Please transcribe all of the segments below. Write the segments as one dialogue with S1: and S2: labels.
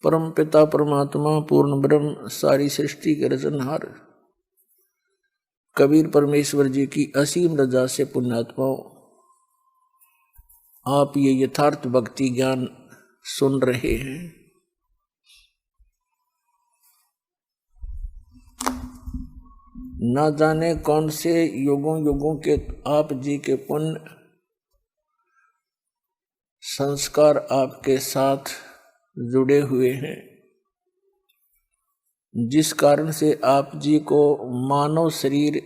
S1: परम पिता परमात्मा पूर्ण ब्रह्म सारी सृष्टि के रचनहार कबीर परमेश्वर जी की असीम रजा से पुण्यात्माओं आप ये यथार्थ भक्ति ज्ञान सुन रहे हैं। ना जाने कौन से युगों युगों के आप जी के पुण्य संस्कार आपके साथ जुड़े हुए हैं, जिस कारण से आप जी को मानव शरीर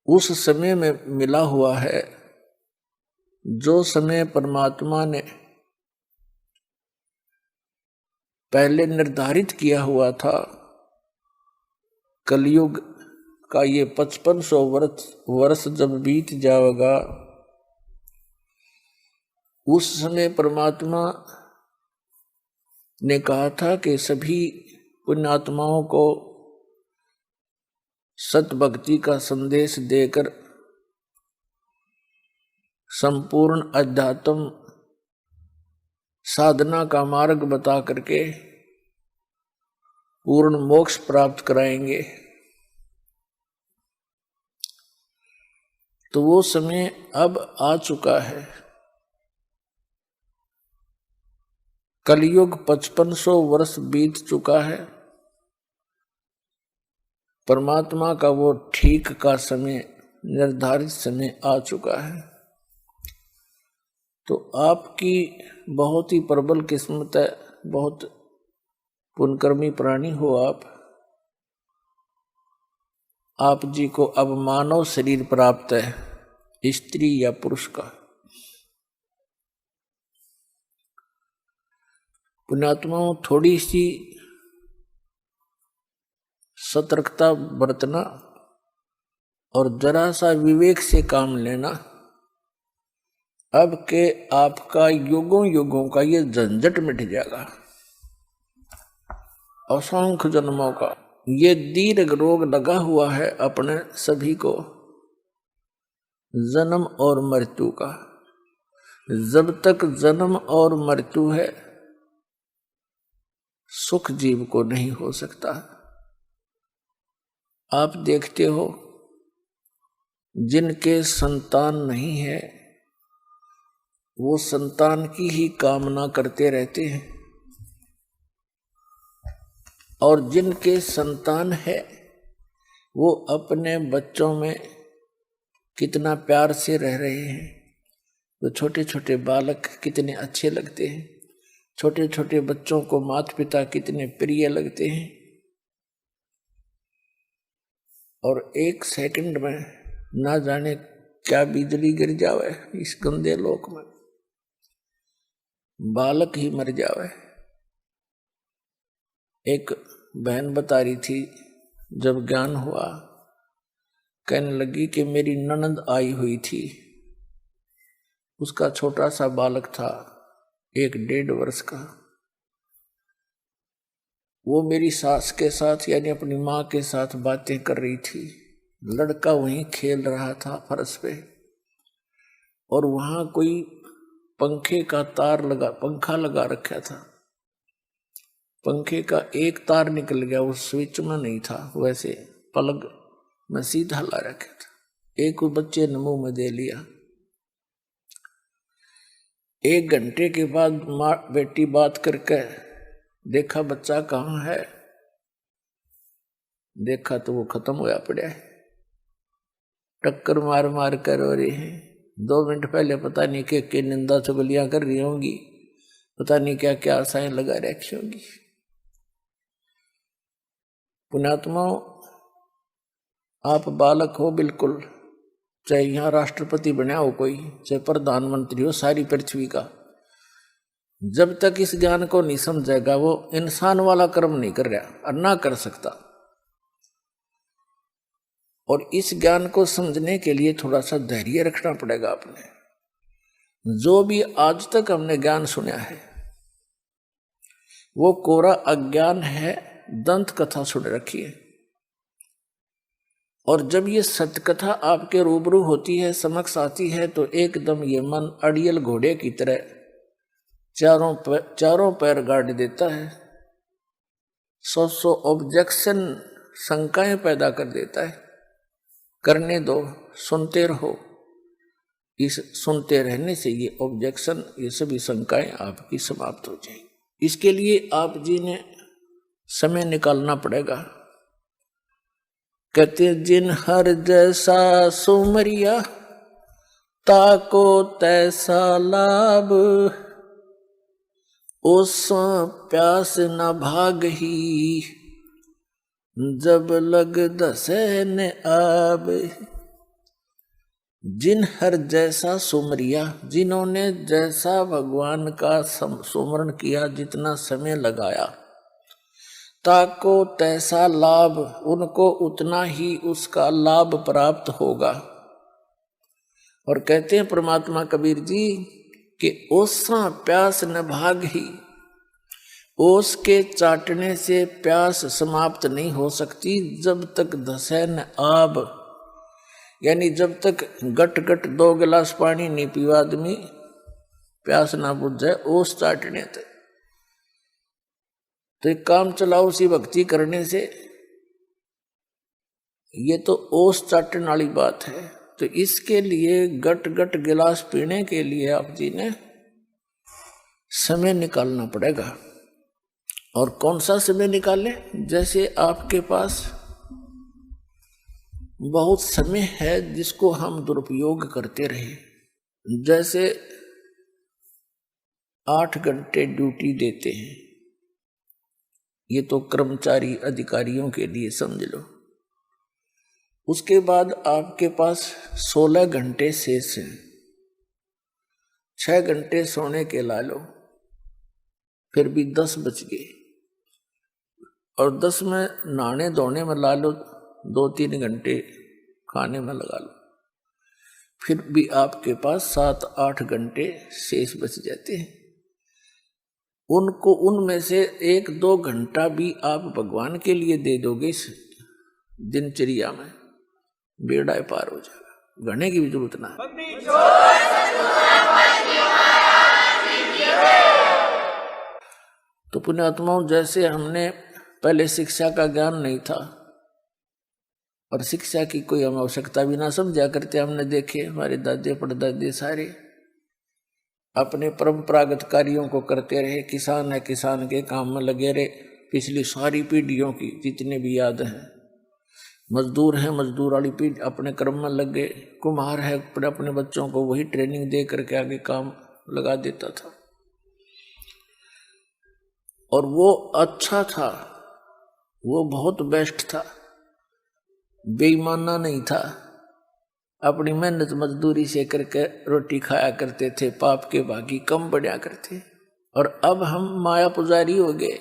S1: उस समय में मिला हुआ है जो समय परमात्मा ने पहले निर्धारित किया हुआ था। कलयुग का ये 5500 वर्ष जब बीत जाएगा, उस समय परमात्मा ने कहा था कि सभी पुण्यात्माओं को सतभक्ति का संदेश देकर संपूर्ण अध्यात्म साधना का मार्ग बता करके पूर्ण मोक्ष प्राप्त कराएंगे। तो वो समय अब आ चुका है। कलयुग 5500 वर्ष बीत चुका है। परमात्मा का वो ठीक का समय, निर्धारित समय आ चुका है। तो आपकी बहुत ही प्रबल किस्मत है, बहुत पुण्यकर्मी प्राणी हो आप जी को अब मानव शरीर प्राप्त है, स्त्री या पुरुष का। पुण्यात्माओं थोड़ी सी सतर्कता बरतना और जरा सा विवेक से काम लेना। अब के आपका युगों युगों का ये झंझट मिट जाएगा। असंख्य जन्मों का ये दीर्घ रोग लगा हुआ है अपने सभी को, जन्म और मृत्यु का। जब तक जन्म और मृत्यु है, सुख जीव को नहीं हो सकता। आप देखते हो जिनके संतान नहीं है वो संतान की ही कामना करते रहते हैं, और जिनके संतान है वो अपने बच्चों में कितना प्यार से रह रहे हैं। वो छोटे छोटे बालक कितने अच्छे लगते हैं, छोटे छोटे बच्चों को माता पिता कितने प्रिय लगते हैं। और एक सेकंड में ना जाने क्या बिजली गिर जावे इस गंदे लोक में, बालक ही मर जावे। एक बहन बता रही थी, जब ज्ञान हुआ कहने लगी कि मेरी ननद आई हुई थी, उसका छोटा सा बालक था 1-1.5 वर्ष का। वो मेरी सास के साथ यानी अपनी माँ के साथ बातें कर रही थी। लड़का वहीं खेल रहा था फर्श पे, और वहां कोई पंखे का पंखा लगा रखा था। पंखे का एक तार निकल गया, उस स्विच में नहीं था, वैसे प्लग में सीधा ला रखा था। एक बच्चे ने मुंह में दे लिया। 1 घंटे के बाद माँ बेटी बात करके देखा बच्चा कहाँ है, देखा तो वो खत्म होया पड़ा है, टक्कर मार मार कर रो रहे हैं। 2 मिनट पहले पता नहीं के निंदा चुगलियां कर रही होंगी, पता नहीं क्या क्या आशाएं लगा रखी होंगी। पुण्यात्माओं आप बालक हो बिल्कुल, चाहे यहाँ राष्ट्रपति बना हो कोई, चाहे प्रधानमंत्री हो सारी पृथ्वी का, जब तक इस ज्ञान को नहीं समझेगा वो इंसान वाला कर्म नहीं कर रहा और ना कर सकता। और इस ज्ञान को समझने के लिए थोड़ा सा धैर्य रखना पड़ेगा आपने। जो भी आज तक हमने ज्ञान सुना है वो कोरा अज्ञान है, दंत कथा सुन रखी है। और जब ये सत्य कथा आपके रूबरू होती है, समक्ष आती है, तो एकदम ये मन अड़ियल घोड़े की तरह चारों पैर गाड़ देता है, 100 ऑब्जेक्शन शंकाएं पैदा कर देता है। करने दो, सुनते रहो। इस सुनते रहने से ये ऑब्जेक्शन, ये सभी शंकाएं आपकी समाप्त हो जाएंगी। इसके लिए आप जी ने समय निकालना पड़ेगा। कहते जिन हर जैसा सुमरिया, ताको तैसा लाभ, उस प्यास न भाग ही, जब लग दसे न आब। जिन हर जैसा सुमरिया, जिन्होंने जैसा भगवान का सुमरण किया, जितना समय लगाया, ताको तैसा लाभ, उनको उतना ही उसका लाभ प्राप्त होगा। और कहते हैं परमात्मा कबीर जी कि ओसा प्यास न भाग ही, ओस के चाटने से प्यास समाप्त नहीं हो सकती जब तक धसे न आब, यानी जब तक गट गट 2 गिलास पानी नहीं पीवा आदमी प्यास ना बुझ जाए ओस चाटने तक। तो एक काम चलाओ उसी भक्ति करने से, ये तो ओस चाटने वाली बात है। तो इसके लिए गट गट गिलास पीने के लिए आप जी ने समय निकालना पड़ेगा। और कौन सा समय निकालें? जैसे आपके पास बहुत समय है जिसको हम दुरुपयोग करते रहे, जैसे 8 घंटे ड्यूटी देते हैं, ये तो कर्मचारी अधिकारियों के लिए समझ लो। उसके बाद आपके पास 16 घंटे शेष हैं, 6 घंटे सोने के ला लो, फिर भी 10 बच गए। और 10 में नहाने धोने में ला लो, 2-3 घंटे खाने में लगा लो, फिर भी आपके पास 7-8 घंटे शेष बच जाते हैं। उनको उनमें से 1-2 घंटा भी आप भगवान के लिए दे दोगे इस दिनचर्या में, बेड़ा पार हो जाएगा, गढ़ने की भी जरूरत ना है। तो पुण्यात्माओं, जैसे हमने पहले शिक्षा का ज्ञान नहीं था और शिक्षा की कोई हम आवश्यकता भी ना समझा करते, हमने देखे हमारे दादे परदादे सारे अपने परंपरागत कार्यों को करते रहे। किसान है, किसान के काम में लगे रहे पिछली सारी पीढ़ियों की जितने भी याद हैं। मजदूर हैं, मजदूर वाली पीढ़ी अपने कर्म में लग गए। कुम्हार है, अपने बच्चों को वही ट्रेनिंग दे करके आगे काम लगा देता था। और वो अच्छा था, वो बहुत बेस्ट था, बेईमाना नहीं था, अपनी मेहनत मजदूरी से करके रोटी खाया करते थे, पाप के भागी कम बढ़िया करते। और अब हम माया पुजारी हो गए,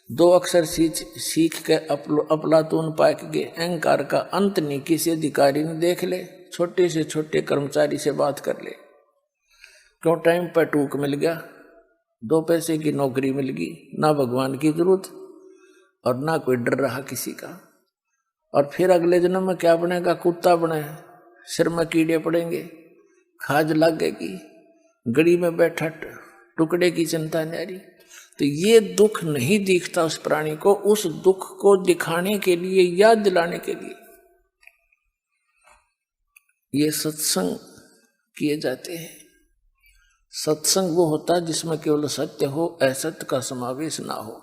S1: 2 अक्षर सीख के अफलातून पाक गए। अहंकार का अंत नहीं, किसी अधिकारी ने देख ले, छोटे से छोटे कर्मचारी से बात कर ले, क्यों टाइम पर टूक मिल गया, 2 पैसे की नौकरी मिल गई, ना भगवान की जरूरत और ना कोई डर रहा किसी का। और फिर अगले जन्म में क्या बनेगा? कुत्ता बने, सिर में कीड़े पड़ेंगे, खाज लगेगी, गड़ी में बैठा टुकड़े की चिंता न्यारी। तो ये दुख नहीं दिखता उस प्राणी को, उस दुख को दिखाने के लिए, याद दिलाने के लिए ये सत्संग किए जाते हैं। सत्संग वो होता है जिसमें केवल सत्य हो, असत्य का समावेश ना हो।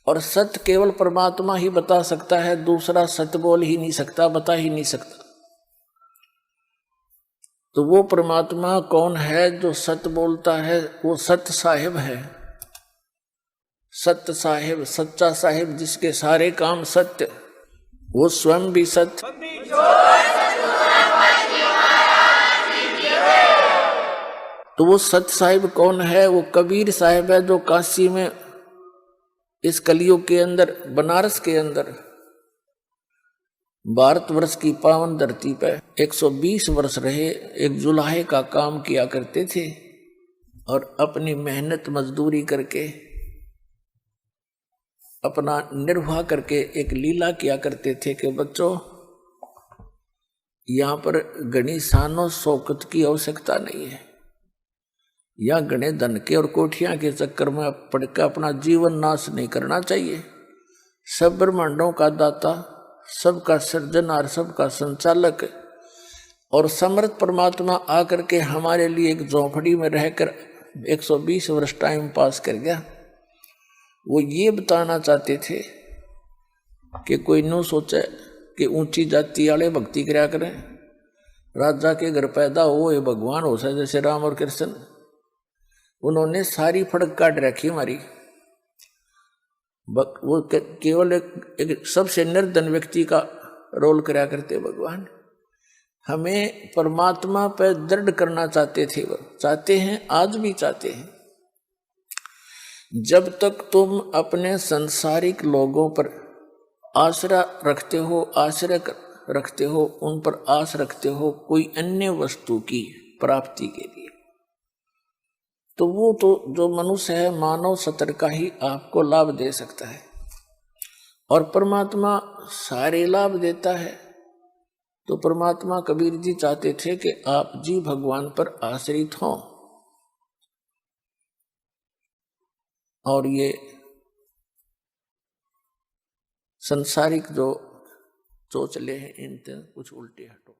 S1: और सत्य केवल परमात्मा ही बता सकता है, दूसरा सत्य बोल ही नहीं सकता, बता ही नहीं सकता। तो वो परमात्मा कौन है जो सत्य बोलता है? वो सत्य साहिब है। सत्य साहिब, सच्चा साहिब, जिसके सारे काम सत्य, वो स्वयं भी सत्य। तो वो सत्य साहिब कौन है? वो कबीर साहिब है, जो काशी में इस कलयुग के अंदर, बनारस के अंदर, भारतवर्ष की पावन धरती पर 120 वर्ष रहे, एक जुलाहे का काम किया करते थे और अपनी मेहनत मजदूरी करके, अपना निर्वाह करके एक लीला किया करते थे कि बच्चों, यहाँ पर घनी शानो शौकत की आवश्यकता नहीं है। या घने धन के और कोठियां के चक्कर में पड़कर अपना जीवन नाश नहीं करना चाहिए। सब ब्रह्मांडों का दाता, सबका सृजनहार, सबका संचालक और समर्थ परमात्मा आकर के हमारे लिए एक झोंपड़ी में रहकर 120 वर्ष टाइम पास कर गया। वो ये बताना चाहते थे कि कोई नो सोचे कि ऊंची जाति वाले भक्ति कराया करें, राजा के घर पैदा हो ये भगवान हो सके जैसे राम और कृष्ण। उन्होंने सारी फड़क काट रखी हमारी। वो केवल एक सबसे निर्धन व्यक्ति का रोल कराया करते भगवान। हमें परमात्मा पर दृढ़ करना चाहते थे, वो चाहते हैं, आज भी चाहते हैं। जब तक तुम अपने सांसारिक लोगों पर आसरा रखते हो, आश्रय रखते हो, उन पर आस रखते हो कोई अन्य वस्तु की प्राप्ति के लिए, तो वो तो जो मनुष्य है मानव सत्र का ही आपको लाभ दे सकता है। और परमात्मा सारे लाभ देता है। तो परमात्मा कबीर जी चाहते थे कि आप जी भगवान पर आश्रित हों। और ये संसारिक जो चोचले हैं इनसे कुछ उल्टे हटो।